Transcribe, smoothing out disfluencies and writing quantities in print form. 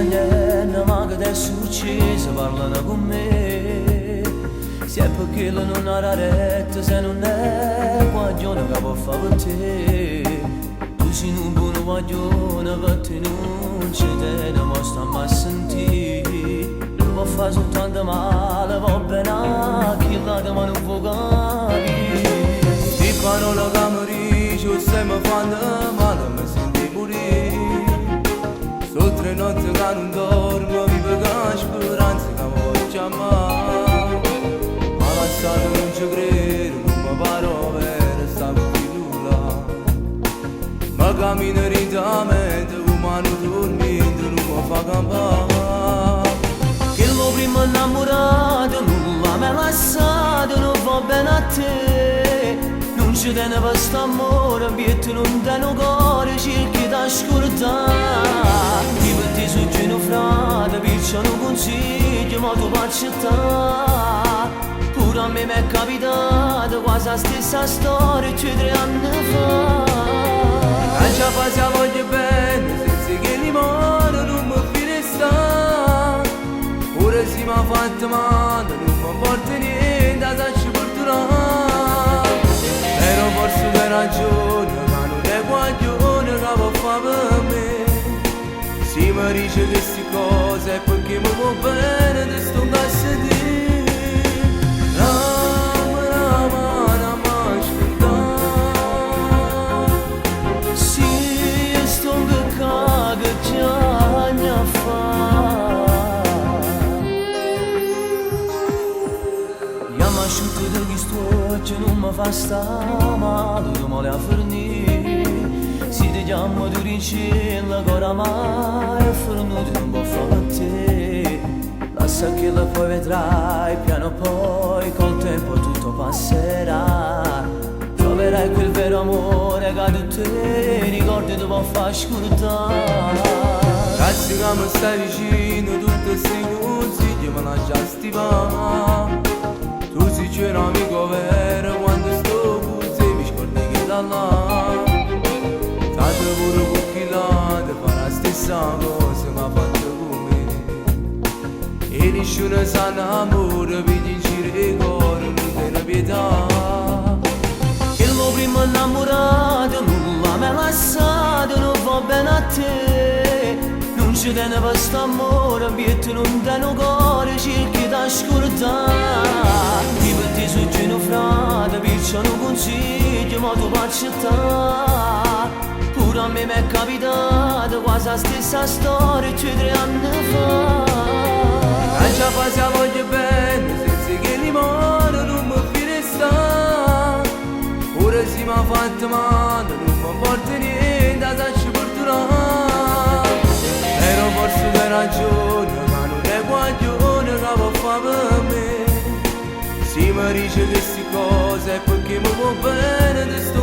niente, ma che adesso uccisa parlano con me. Se è perché non ha retta, se non è guaglione che può fare per te. Tu sei un buon guaglione, per te non ci tiene, ma sta mai a sentire. Tu può fare soltanto male, va bene, chi la ma non può capire. Di parole che mi dici, se mi fanno male, mi senti pure. Sono 3 notti che non dormo, vivo con speranza che voglio chiamare. Ma lasciato non ci credo, non mi paro vero, sta qui nulla. Ma cammino lentamente, umano dormendo, non mi fa campare. Che lo primo innamorato, nulla mi ha lasciato, non va bene a te. Non ci tiene per st'amore, pietto non tiene un cuore, cerchi da scordare. Ti metti su gino frate, piccia non consiglio, ma tu puoi accettare. Pure a me mi è capitato quasi la stessa storia 2-3 anni fa. E già passiamo voglio bene, senza che li moro non mi fine sta. Pure se mi ha fatto male, non mi porta niente, a sacci porterà. Però forse per ragione, ma non è guaglione che può fare per me. Se mi dice queste cose è perché mi va bene, ti sto da sedere. Rama, ascoltare. Sì, sto un peccato che già ne ha fatto. Io mi asciutto da questo non mi fa sta male, non mi la fornire. Si ti chiamo tu in cielo, che oramai è fornuto, non può fare per te. Lascia che la poi vedrai, piano poi col tempo tutto passerà. Troverai quel vero amore che tu te ricordi, ti può far scordare. Grazie che mi stai vicino, tutti questi consigli me l'ha già stivato. Tu sei un amico vero, quando sto con te mi scordi che da là. Tanto pure con chi là, ti fa la stessa cosa che ha fatto con me. E nessuno sa l'amore, vedi in giro e cuore, non tiene pietà. Che lo primo innamorato, nulla mi ha lasciato, non va bene a te. Non ci tiene per st'amore, pietto non tiene un cuore, cerchi da scordare. Ti metti su gino frate, piccia non consiglio, ma tu puoi accettare. Pure a me mi è capitato quasi la stessa storia 2-3 anni fa. E già passiamo voglio bene, senza che li moro non mi fine sta. Pure se mi ha fatto male, non mi porta niente, a sacci porterà. Però forse per ragione, ma non è guaglione che può fare per me. Se mi dice queste cose è perché mi va bene, ti sto